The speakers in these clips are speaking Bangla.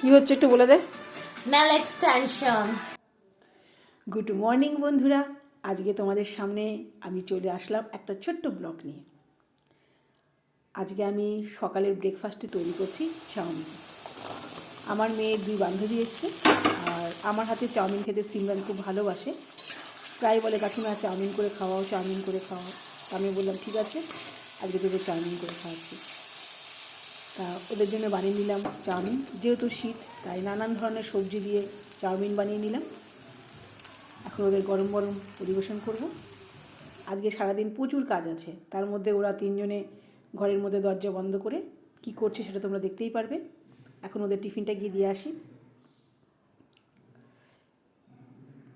কি হচ্ছে একটু বলে দে। Nail extension. গুড মর্নিং বন্ধুরা, আজকে তোমাদের সামনে আমি চলে আসলাম একটা ছোট্ট ব্লগ নিয়ে। আজকে আমি সকালের ব্রেকফাস্টে তৈরি করছি চাউমিন। আমার মেয়ের দুই বান্ধবী এসছে, আর আমার হাতে চাউমিন খেতে সিমরান খুব ভালোবাসে। প্রায় বলে কাকিমা চাউমিন করে খাওয়াও, চাউমিন করে খাওয়াও। আমি বললাম ঠিক আছে, আজকে তোদের চাউমিন করে খাওয়াচ্ছি। তা ওদের জন্য বানিয়ে নিলাম চাউমিন। যেহেতু শীত, তাই নানান ধরনের সবজি দিয়ে চাউমিন বানিয়ে নিলাম। এখন ওদের গরম গরম পরিবেশন করব। আজকে সারাদিন প্রচুর কাজ আছে, তার মধ্যে ওরা তিনজনে ঘরের মধ্যে দরজা বন্ধ করে কি করছে সেটা তোমরা দেখতেই পারবে। এখন ওদের টিফিনটা গিয়ে দিয়ে আসি।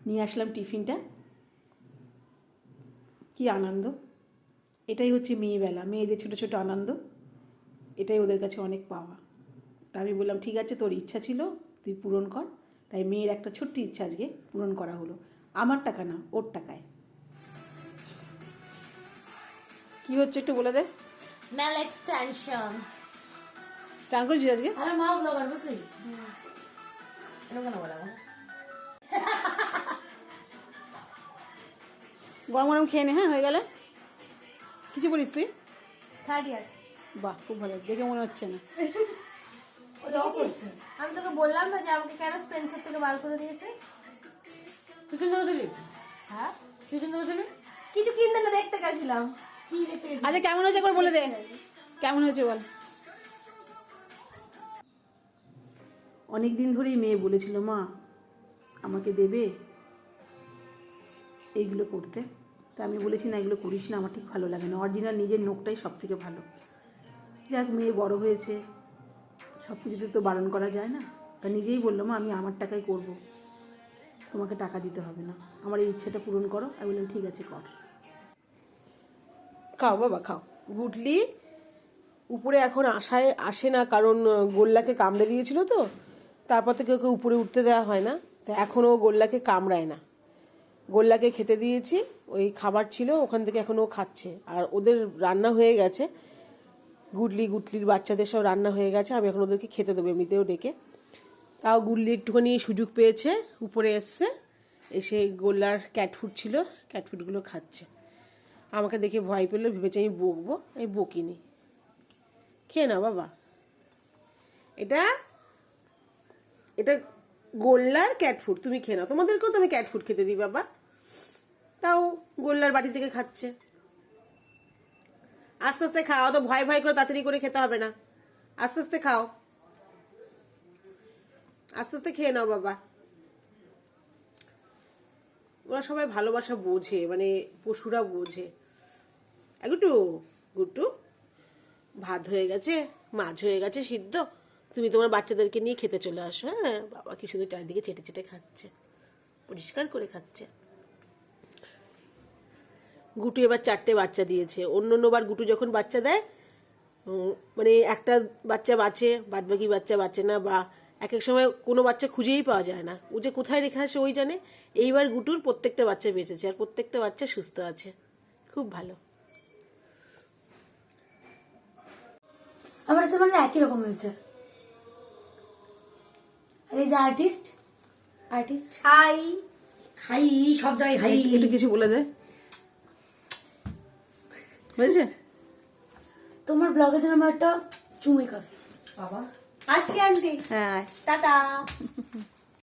নিয়ে আসলাম টিফিনটা। কি আনন্দ! এটাই হচ্ছে মেয়েবেলা, মেয়েদের ছোটো ছোটো আনন্দ। এটাই ওদের কাছে অনেক পাওয়া। তা আমি বললাম ঠিক আছে, তোর ইচ্ছা ছিল তুই পূরণ কর। তাই মেয়ের একটা ছোট্ট ইচ্ছা আজকে পূরণ করা হলো। আমার টাকা না, ওর টাকায়। কি হচ্ছে একটু বলে দে। Nail extension. চান করেছিস আজকে? আমার মা ব্লগার, বুঝলি? এরকম কেন বলা? গরম গরম খেয়ে নে, হ্যাঁ হয়ে গেলে। কিছু বলিস তুই? Third year. বাহ, খুব ভালো, দেখে মনে হচ্ছে না। আমি তোকে বললাম না যে আমাকে কেন স্পেন্সার থেকে বার করে দিয়েছে। তুই কিনতে দিলি? হ্যাঁ, তুই কিনতে দিলি? কিছু কিনতে না, দেখতে গেছিলাম। কি দেখতে গেছিলাম? আচ্ছা কেমন হয়েছে একবার বলে দে, কেমন হয়েছে বল। অনেক দিন ধরেই মেয়ে বলেছিল, মা আমাকে দেবে এইগুলো করতে। তা আমি বলেছি না, এগুলো করিস না, আমার ঠিক ভালো লাগে না। অরিজিনাল নিজের নখটাই সব থেকে ভালো। যাক, মেয়ে বড় হয়েছে, সব কিছুতে তো বারণ করা যায় না। তা নিজেই বললো, মা আমি আমার টাকায় করব, তোমাকে টাকা দিতে হবে না, আমার এই ইচ্ছাটা পূরণ করো। আমি বললাম ঠিক আছে কর। খাও বাবা খাও। গুডলি উপরে এখন আসে না, কারণ গোল্লাকে কামড়ে দিয়েছিল তো, তারপর থেকে ওকে উপরে উঠতে দেওয়া হয় না। তা এখনও গোল্লাকে কামড়ায় না। গোল্লাকে খেতে দিয়েছি, ওই খাবার ছিল ওখান থেকে এখন ও খাচ্ছে। আর ওদের রান্না হয়ে গেছে, গুটলির বাচ্চাদের সব রান্না হয়ে গেছে। আমি এখন ওদেরকে খেতে দেবো এমনিতেও ডেকে। তাও গুডলি একটুখানি সুযোগ পেয়েছে, উপরে এসছে, এসে গোল্লার ক্যাটফুড ছিল, ক্যাটফুডগুলো খাচ্ছে। আমাকে দেখে ভয় পেলো, ভেবেছে আমি বকবো, আমি বকিনি। খেয়ে না বাবা, এটা এটা গোল্লার ক্যাটফুড, তুমি খেয়ে নাও। তোমাদেরকেও তো আমি ক্যাটফুড খেতে দিই বাবা। তাও গোল্লার বাটি থেকে খাচ্ছে। আস্তে আস্তে খাও, তো ভয় ভয় করে তাড়াতাড়ি করে খেতে হবে না। আস্তে আস্তে খাও, আস্তে আস্তে খেয়ে নাও বাবা। ওরা সবাই ভালোবাসা বোঝে, মানে পশুরা বোঝে। গুট্টু, গুট্টু, ভাত হয়ে গেছে, মাছ হয়ে গেছে সিদ্ধ, তুমি তোমার বাচ্চাদেরকে নিয়ে খেতে চলে আসো। হ্যাঁ বাবা, কি শুধু চারিদিকে চেটে চেটে খাচ্ছে, পরিষ্কার করে খাচ্ছে। গুটু এবার 4টে বাচ্চা দিয়েছে। অন্যবার গুটু যখন বাচ্চা দেয়, মানে একটা বাচ্চা বাঁচে, বাদ বাকি বাচ্চা বাঁচে না, বা এক এক সময় কোনো বাচ্চা খুঁজেই পাওয়া যায় না। ও যে কোথায় রেখে আসে ওই জানে। এইবার গুটুর প্রত্যেকটা বাচ্চা বেঁচেছে, আর প্রত্যেকটা বাচ্চা সুস্থ আছে, খুব ভালো। আমার সাথে মানে একই রকম হয়েছে। আর এই যে আর্টিস্ট হাই হাই, সব জায়গায় হাই। একটু কিছু বলে দে, হয়েছে? তোমার ব্লগের জন্য আমার একটা চুমুই কফি। বাবা আসছি আন্টি, হ্যাঁ। টাটা।